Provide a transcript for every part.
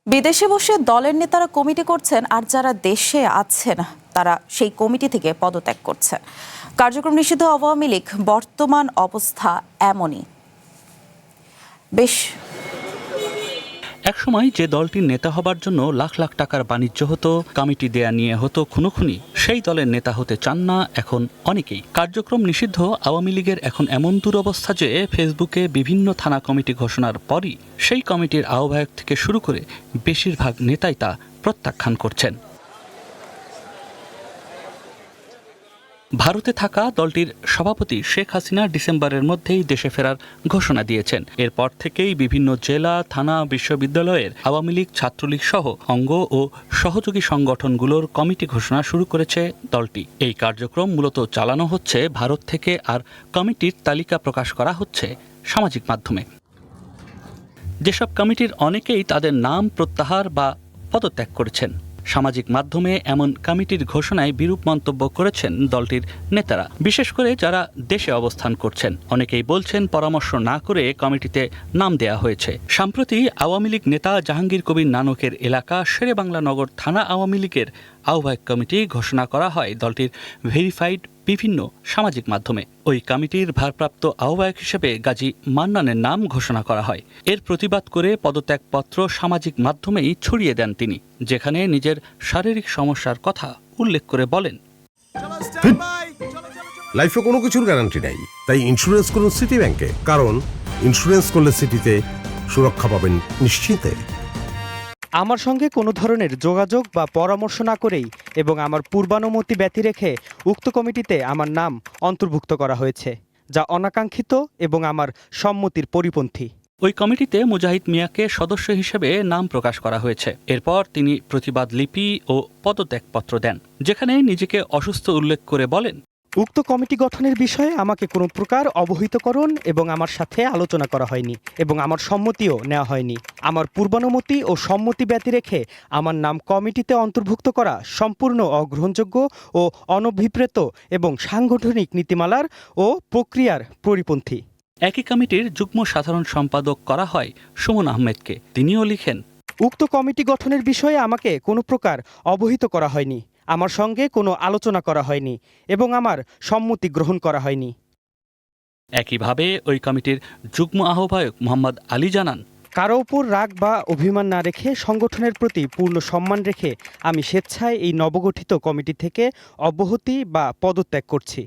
বিদেশে বসে দলের নেতারা কমিটি করছেন, আর যারা দেশে আছেন তারা সেই কমিটি থেকে পদত্যাগ করছেন। কার্যক্রম নিষিদ্ধ আওয়ামী লীগ বর্তমান অবস্থা এমনই। একসময় যে দলটির নেতা হবার জন্য লাখ লাখ টাকার বাণিজ্য হতো, কমিটি দেয়া নিয়ে হতো খুনোখুনি, সেই দলের নেতা হতে চান না এখন অনেকেই। কার্যক্রম নিষিদ্ধ আওয়ামী লীগের এখন এমন দুরবস্থা যে ফেসবুকে বিভিন্ন থানা কমিটি ঘোষণার পরই সেই কমিটির আহ্বায়ক থেকে শুরু করে বেশিরভাগ নেতাই তা প্রত্যাখ্যান করছেন। ভারতে থাকা দলটির সভাপতি শেখ হাসিনা ডিসেম্বরের মধ্যেই দেশে ফেরার ঘোষণা দিয়েছেন। এরপর থেকেই বিভিন্ন জেলা, থানা, বিশ্ববিদ্যালয়ের আওয়ামী লীগ, ছাত্রলীগ সহ অঙ্গ ও সহযোগী সংগঠনগুলোর কমিটি ঘোষণা শুরু করেছে দলটি। এই কার্যক্রম মূলত চালানো হচ্ছে ভারত থেকে, আর কমিটির তালিকা প্রকাশ করা হচ্ছে সামাজিক মাধ্যমে। যেসব কমিটির অনেকেই তাদের নাম প্রত্যাহার বা পদত্যাগ করেছেন। সামাজিক মাধ্যমে এমন কমিটির ঘোষণায় বিরূপ মন্তব্য করেছেন দলটির নেতারা, বিশেষ করে যারা দেশে অবস্থান করছেন। অনেকেই বলছেন পরামর্শ না করে কমিটিতে নাম দেয়া হয়েছে। সম্প্রতি আওয়ামী লীগ নেতা জাহাঙ্গীর কবির নানকের এলাকা শেরেবাংলা নগর থানা আওয়ামী লীগের আহ্বায়ক কমিটি ঘোষণা করা হয় দলটির ভেরিফাইড বিভিন্ন সামাজিক মাধ্যমে। ওই কমিটির ভারপ্রাপ্ত আহ্বায়ক হিসেবে গাজী মান্নানের নাম ঘোষণা করা হয়। এর প্রতিবাদ করে পদত্যাগপত্র সামাজিক মাধ্যমেই ছড়িয়ে দেন তিনি, যেখানে নিজের শারীরিক সমস্যার কথা উল্লেখ করে বলেন, লাইফে কোনো কিছুর গ্যারান্টি নাই, তাই ইন্স্যুরেন্স করুন সিটি ব্যাংকে। কারণ ইন্স্যুরেন্স করলে সিটিতে সুরক্ষা পাবেন নিশ্চিন্তে। আমার সঙ্গে কোনো ধরনের যোগাযোগ বা পরামর্শ না করেই এবং আমার পূর্বানুমতি ব্যতি রেখে উক্ত কমিটিতে আমার নাম অন্তর্ভুক্ত করা হয়েছে, যা অনাকাঙ্ক্ষিত এবং আমার সম্মতির পরিপন্থী। ওই কমিটিতে মুজাহিদ মিয়াকে সদস্য হিসেবে নাম প্রকাশ করা হয়েছে। এরপর তিনি প্রতিবাদ লিপি ও পদত্যাগপত্র দেন, যেখানে নিজেকে অসুস্থ উল্লেখ করে বলেন, উক্ত কমিটি গঠনের বিষয়ে আমাকে কোনো প্রকার অবহিতকরণ এবং আমার সাথে আলোচনা করা হয়নি এবং আমার সম্মতিও নেওয়া হয়নি। আমার পূর্বানুমতি ও সম্মতি ব্যতি রেখে আমার নাম কমিটিতে অন্তর্ভুক্ত করা সম্পূর্ণ অগ্রহণযোগ্য ও অনভিপ্রেত এবং সাংগঠনিক নীতিমালার ও প্রক্রিয়ার পরিপন্থী। একই কমিটির যুগ্ম সাধারণ সম্পাদক করা হয় সুমন আহমেদকে। তিনিও লিখেন, উক্ত কমিটি গঠনের বিষয়ে আমাকে কোনো প্রকার অবহিত করা হয়নি, আমার সঙ্গে কোনো আলোচনা করা হয়নি এবং আমার সম্মতি গ্রহণ করা হয়নি। একইভাবে ওই কমিটির যুগ্ম আহ্বায়ক মোহাম্মদ আলী জানান, কারো ওপর রাগ বা অভিমান না রেখে সংগঠনের প্রতি পূর্ণ সম্মান রেখে আমি স্বেচ্ছায় এই নবগঠিত কমিটি থেকে অব্যাহতি বা পদত্যাগ করছি।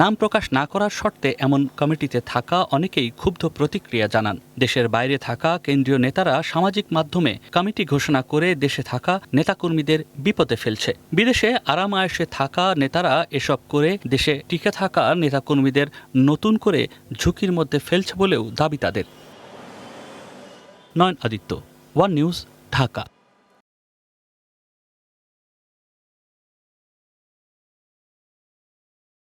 নাম প্রকাশ না করার শর্তে এমন কমিটিতে থাকা অনেকেই ক্ষুব্ধ প্রতিক্রিয়া জানান। দেশের বাইরে থাকা কেন্দ্রীয় নেতারা সামাজিক মাধ্যমে কমিটি ঘোষণা করে দেশে থাকা নেতাকর্মীদের বিপদে ফেলছে। বিদেশে আরাম আয়েশে থাকা নেতারা এসব করে দেশে টিকে থাকা নেতাকর্মীদের নতুন করে ঝুঁকির মধ্যে ফেলছে বলেও দাবি তাদের। নয়ন আদিত্য, ওয়ান নিউজ, ঢাকা।